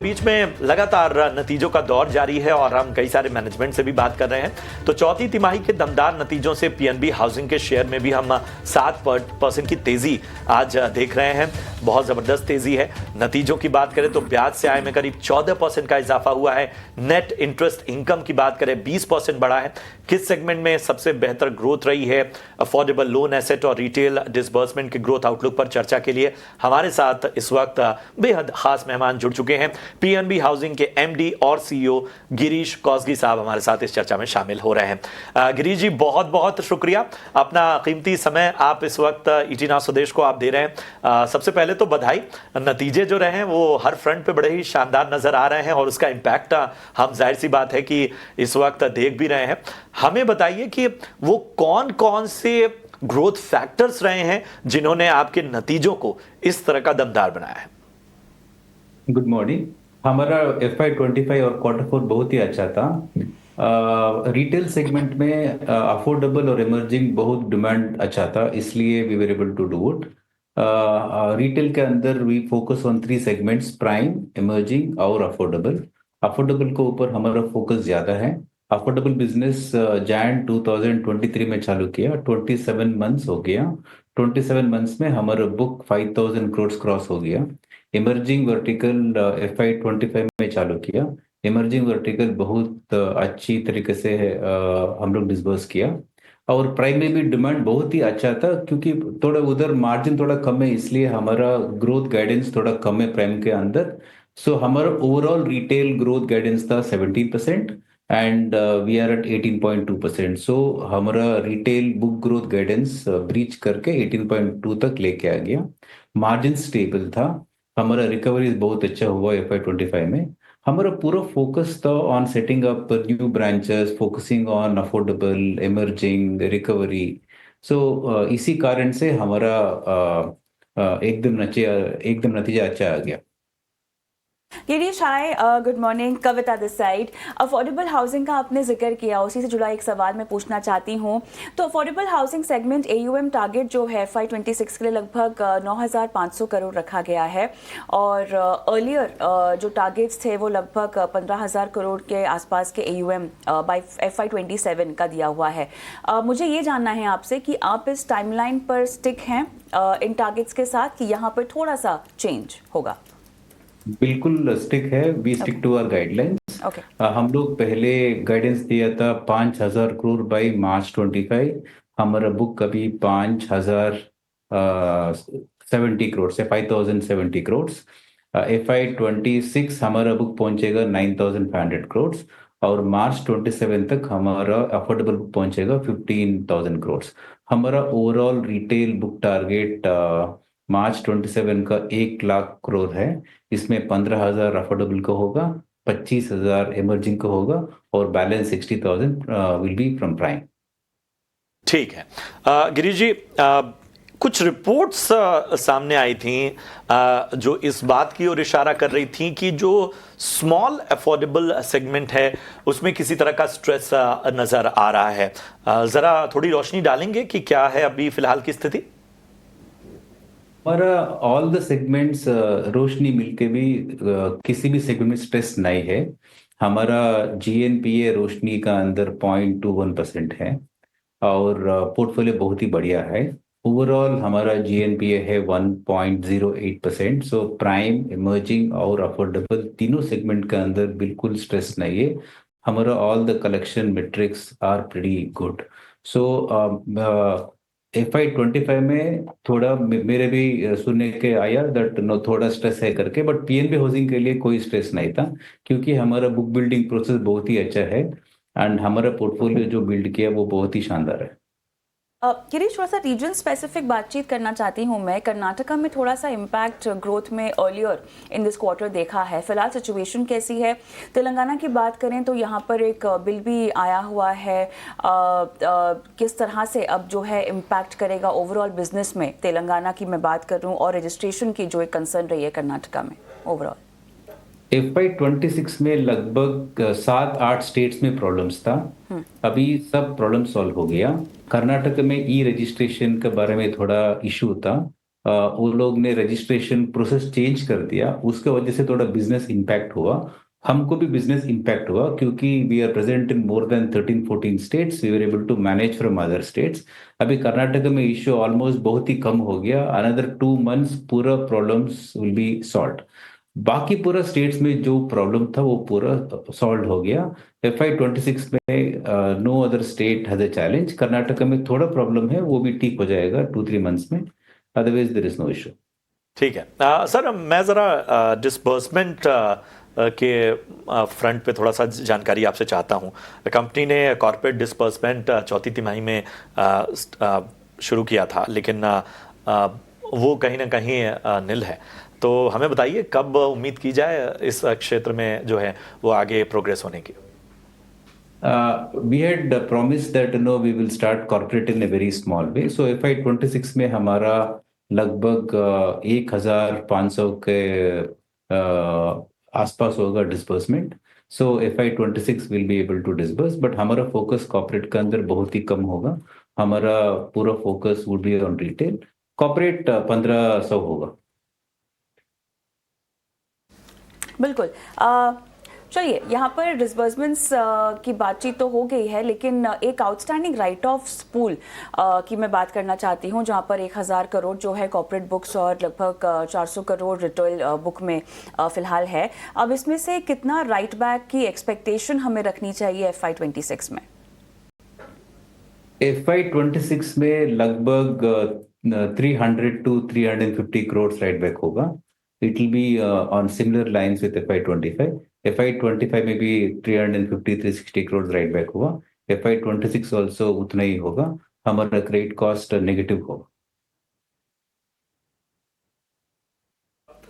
बीच में लगातार नतीजों का दौर जारी है और हम कई सारे मैनेजमेंट से भी बात कर रहे हैं। तो चौथी तिमाही के दमदार नतीजों से पीएनबी हाउसिंग के शेयर में भी हम 7% की तेजी आज देख रहे हैं। बहुत जबरदस्त तेजी है। नतीजों की बात करें तो ब्याज से आय में करीब 14% का इजाफा हुआ है। नेट इंटरेस्ट इनकम की बात करें 20% बढ़ा है। किस सेगमेंट में सबसे बेहतर ग्रोथ रही है, अफोर्डेबल लोन एसेट और रिटेल डिसबर्समेंट के ग्रोथ आउटलुक पर चर्चा के लिए हमारे साथ इस वक्त बेहद खास मेहमान जुड़ चुके हैं। पीएनबी हाउसिंग के एमडी और सीईओ गिरीश कौसगी साहब हमारे साथ इस चर्चा में शामिल हो रहे हैं। गिरीश जी, बहुत बहुत शुक्रिया, अपना कीमती समय आप इस वक्त ईटी नाउ स्वदेश को आप दे रहे हैं। सबसे पहले तो बधाई। नतीजे जो रहे हैं वो हर फ्रंट पे बड़े ही शानदार नजर आ रहे हैं और उसका इम्पैक्ट हम जाहिर सी बात है कि इस वक्त देख भी रहे हैं। हमें बताइए कि वो कौन कौन से ग्रोथ फैक्टर्स रहे हैं जिन्होंने आपके नतीजों को इस तरह का दमदार बनाया है। Good morning. हमारा FY25 और Q4 बहुत ही अच्छा था। रिटेल सेगमेंट में अफोर्डेबल और इमर्जिंग बहुत डिमांड अच्छा था, इसलिए we were able to do it. Retail के अंदर we focus on 3 segments: prime, emerging और अफोर्डेबल। अफोर्डेबल के ऊपर हमारा फोकस ज्यादा है। अफोर्डेबल बिजनेस जैन 2023 में चालू किया, 27 मंथ्स हो गया। 27 मंथ्स में हमारा बुक 5000 करोड़ क्रॉस हो गया। इमर्जिंग वर्टिकल FY25 में चालू किया। इमर्जिंग वर्टिकल बहुत अच्छी तरीके से हम लोग डिस्बर्स किया। और प्राइम में भी डिमांड बहुत ही अच्छा था, क्योंकि थोड़ा उधर मार्जिन थोड़ा कम है, इसलिए हमारा ग्रोथ गाइडेंस थोड़ा कम है प्राइम के अंदर। सो हमारा ओवरऑल रिटेल ग्रोथ गाइडेंस था 17% एंड वी आर एट 18.2%। सो हमारा retail book growth guidance breach करके 18.2 तक लेके आ गया। मार्जिन स्टेबल था। हमारा रिकवरी बहुत अच्छा हुआ FY25 में। हमारा पूरा फोकस था on setting up new branches, focusing on affordable, emerging, recovery. So इसी कारण से हमारा एकदम नतीजा अच्छा आ गया। Girish, hi, good morning. Kavita this side. Affordable housing का आपने जिक्र किया, उसी से जुड़ा एक सवाल मैं पूछना चाहती हूँ। तो affordable housing segment AUM target जो है FY26 के लिए लगभग 9,500 करोड़ रखा गया है और अर्लियर जो टारगेट्स थे वो लगभग 15,000 करोड़ के आसपास के AUM बाय FY27 का दिया हुआ है। मुझे ये जानना है आपसे कि आप इस टाइमलाइन पर स्टिक हैं इन टारगेट्स के साथ कि यहाँ पर थोड़ा सा चेंज होगा? बिल्कुल स्टिक है। We stick to our guidelines. Okay. हम लोग पहले गाइडेंस दिया था 5,000 करोड़ बाई मार्च 25। हमारा बुक अभी 5,070 करोड़ से 5,070 करोड़। FY26 हमारा बुक पहुंचेगा 9,500 करोड़ और मार्च 27 तक हमारा अफोर्डेबल बुक पहुंचेगा 15,000 करोड़। हमारा ओवरऑल रिटेल बुक टारगेट मार्च 27 का 1 लाख करोड़ है। इसमें 15,000 अफोर्डेबल का होगा, 25,000 इमर्जिंग का होगा और balance 60,000 will be from prime. ठीक है। गिरीश जी, कुछ रिपोर्ट्स सामने आई थी जो इस बात की ओर इशारा कर रही थी कि जो स्मॉल अफोर्डेबल सेगमेंट है उसमें किसी तरह का स्ट्रेस नजर आ रहा है। जरा थोड़ी रोशनी डालेंगे कि क्या है अभी फिलहाल की स्थिति? हमारा ऑल द सेगमेंट्स रोशनी मिलके भी किसी भी सेगमेंट में स्ट्रेस नहीं है। हमारा GNPA रोशनी का अंदर 0.21% है और पोर्टफोलियो बहुत ही बढ़िया है। ओवरऑल हमारा GNPA है 1.08%। सो प्राइम, इमर्जिंग और अफोर्डेबल तीनों सेगमेंट के अंदर बिल्कुल स्ट्रेस नहीं है। हमारा all the collection metrics are pretty good. So FY25 में थोड़ा मेरे भी सुनने के आया दैट नो थोड़ा स्ट्रेस है करके, बट PNB हाउसिंग के लिए कोई स्ट्रेस नहीं था, क्योंकि हमारा बुक बिल्डिंग प्रोसेस बहुत ही अच्छा है एंड हमारा पोर्टफोलियो जो बिल्ड किया वो बहुत ही शानदार है। गिरीश, थोड़ा सा रीजन स्पेसिफिक बातचीत करना चाहती हूँ मैं। कर्नाटका में थोड़ा सा इम्पैक्ट ग्रोथ में अर्लियर इन दिस क्वार्टर देखा है। फिलहाल सिचुएशन कैसी है? तेलंगाना की बात करें तो यहाँ पर एक बिल भी आया हुआ है। किस तरह से अब जो है इम्पैक्ट करेगा ओवरऑल बिजनेस में? तेलंगाना की मैं बात कर रही हूँ और रजिस्ट्रेशन की जो एक कंसर्न रही है कर्नाटका में ओवरऑल। FY26 में लगभग 7-8 स्टेट्स में प्रॉब्लम्स था। अभी सब प्रॉब्लम सॉल्व हो गया। कर्नाटक में ई रजिस्ट्रेशन के बारे में थोड़ा इशू था, वो लोग ने रजिस्ट्रेशन प्रोसेस चेंज कर दिया, उसके वजह से थोड़ा बिजनेस इम्पैक्ट हुआ। हमको भी बिजनेस इम्पैक्ट हुआ क्योंकि we are present in more than 13-14 states, we were able to manage from other states. अभी कर्नाटक में इश्यू ऑलमोस्ट बहुत ही कम हो गया, अनदर 2 मंथ्स पूरा प्रॉब्लम्स विल बी सॉल्व। बाकी पूरा स्टेट्स में जो प्रॉब्लम था वो पूरा सॉल्व हो गया। FY 26 में no other state has a challenge. Karnataka में थोड़ा प्रॉब्लम है, वो भी ठीक हो जाएगा 2-3 मंथ्स में, otherwise there is no issue. ठीक है। सर, मैं ज़रा डिसबर्समेंट के फ्रंट पे थोड़ा सा जानकारी आपसे चाहता हूँ। कंपनी ने कॉर्पोरेट डिसबर्समेंट चौथी तिमाही में शुरू किया था, लेकिन वो कहीं ना कहीं निल है। तो हमें बताइए कब उम्मीद की जाए इस क्षेत्र में जो है वो आगे प्रोग्रेस होने की। We had promised that we will start corporate in a very small way. So FY 26 में हमारा लगभग 1,500 के आसपास होगा disbursement. So FY 26 will be able to disburse, but हमारा फोकस कॉर्पोरेट के अंदर बहुत ही कम होगा। हमारा पूरा focus would be on retail. Corporate 1,500 होगा। बिल्कुल। चलिए, यहाँ पर डिसबर्समेंट्स की बातचीत तो हो गई है, लेकिन एक आउटस्टैंडिंग राइट ऑफ पूल की मैं बात करना चाहती हूँ, जहाँ पर 1,000 करोड़ जो है कॉर्पोरेट बुक्स और लगभग 400 करोड़ रिटेल बुक में फिलहाल है। अब इसमें से कितना राइट बैक की एक्सपेक्टेशन हमें रखनी चाहिए FY 26 में? FY 26 में लगभग 300 to 350 करोड़ राइट बैक होगा। It will be on similar lines with FY 25। FY 25 में भी 350-360 करोड़ राइट बैक हुआ। FY 26 ऑल्सो उतना ही होगा। हमारा क्रेडिट कॉस्ट नेगेटिव होगा।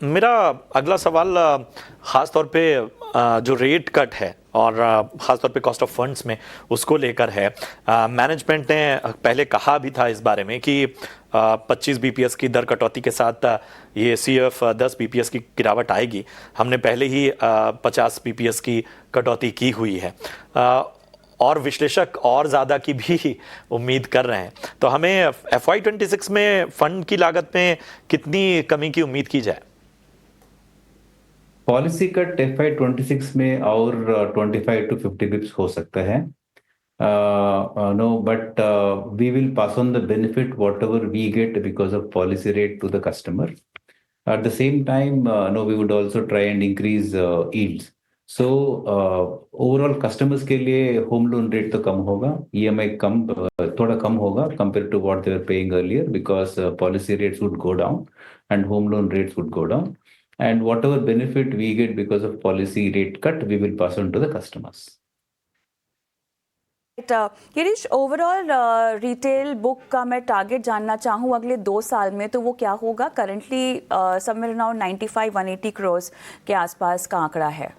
मेरा अगला सवाल ख़ास तौर पे जो रेट कट है और ख़ास तौर पे कॉस्ट ऑफ फंड्स में उसको लेकर है। मैनेजमेंट ने पहले कहा भी था इस बारे में कि 25 BPS की दर कटौती के साथ ये CF 10 BPS की गिरावट आएगी। हमने पहले ही 50 BPS की कटौती की हुई है और विश्लेषक और ज़्यादा की भी उम्मीद कर रहे हैं। तो हमें FY 26 में फंड की लागत में कितनी कमी की उम्मीद की जाए? पॉलिसी कट FY 26 में और 25 to 50 बिप्स हो सकता है। No, but we will pass on the benefit whatever we get because of policy rate to the customer. At the same time, no, we would also try and increase yields. So overall customers के लिए home loan rate तो कम होगा, EMI कम थोड़ा कम होगा compared to what they were paying earlier, because policy rates would go down and home loan rates would go down. And whatever benefit we get because of policy rate cut, we will pass on to the customers. Girish, overall retail book का मैं target जानना चाहूँ अगले 2 साल में, तो वो क्या होगा? करंटली समवेयर अराउंड 95-180 करोड़ के आसपास का आंकड़ा है।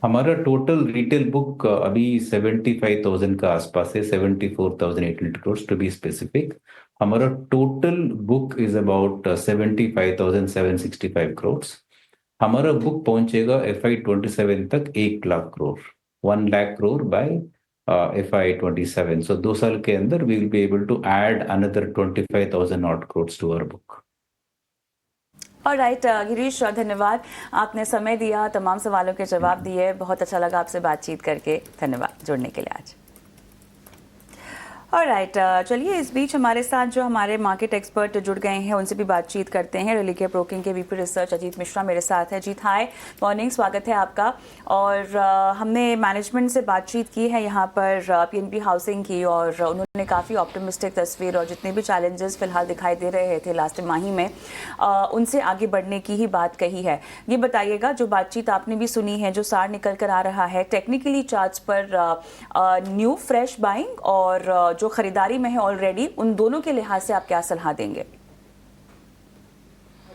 हमारा टोटल रिटेल बुक अभी 75,000 का आसपास है, 74,800 करोड़ टू बी स्पेसिफिक। हमारा total book is about 75,765 crore. हमारा बुक पहुंचेगा FY 27 तक 1 lakh crore, 1 lakh crore by FY 27। So 2 साल के अंदर we will be able to add another 25,000 odd crores to our book. Alright Girish, धन्यवाद, आपने समय दिया, तमाम सवालों के जवाब दिए। बहुत अच्छा लगा आपसे बातचीत करके। धन्यवाद जुड़ने के लिए आज। ऑलराइट, चलिए इस बीच हमारे साथ जो हमारे मार्केट एक्सपर्ट जुड़ गए हैं उनसे भी बातचीत करते हैं। रिलीजिया ब्रोकिंग के VP रिसर्च अजीत मिश्रा मेरे साथ है। अजीत, हाय, मॉर्निंग, स्वागत है आपका। और हमने मैनेजमेंट से बातचीत की है यहाँ पर PNB हाउसिंग की, और उन्होंने काफ़ी ऑप्टिमिस्टिक तस्वीर और जितने भी चैलेंजेस फिलहाल दिखाई दे रहे थे लास्ट तिमाही में उनसे आगे बढ़ने की ही बात कही है। ये बताइएगा, जो बातचीत आपने भी सुनी है, जो सार निकल कर आ रहा है टेक्निकली चार्ट्स पर, न्यू फ्रेश बाइंग और जो खरीदारी में है ऑलरेडी, उन दोनों के लिहाज से आप क्या सलाह देंगे?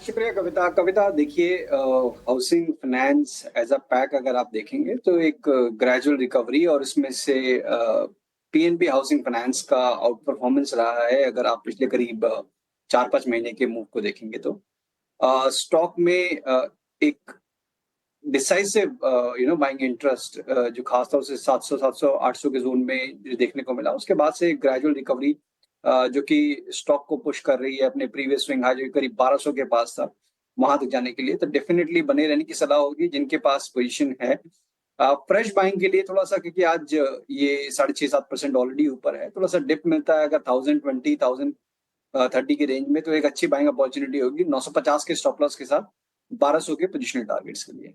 शुक्रिया कविता। देखिए, housing finance as a pack अगर आप देखेंगे तो एक ग्रेजुअल रिकवरी, और इसमें से PNB हाउसिंग फाइनेंस का आउट परफॉर्मेंस रहा है। अगर आप पिछले करीब 4-5 महीने के मूव को देखेंगे तो स्टॉक में एक डिसाइसिव बाइंग इंटरेस्ट जो खासतौर से 700, 800 के जोन में जो देखने को मिला, उसके बाद से ग्रेजुअल रिकवरी जो कि स्टॉक को पुश कर रही है अपने प्रीवियस स्विंग हाई जो कि करीब 1200 के पास था, वहां तक जाने के लिए। तो डेफिनेटली बने रहने की सलाह होगी जिनके पास पोजीशन है। फ्रेश बाइंग के लिए थोड़ा सा, क्योंकि आज ये 6.5-7% ऑलरेडी ऊपर है, थोड़ा सा डिप मिलता है अगर 1020, 1030 की रेंज में, तो एक अच्छी बाइंग अपॉर्चुनिटी होगी 950 के स्टॉप लॉस के साथ 1200 के पोजिशनल टारगेट्स के लिए।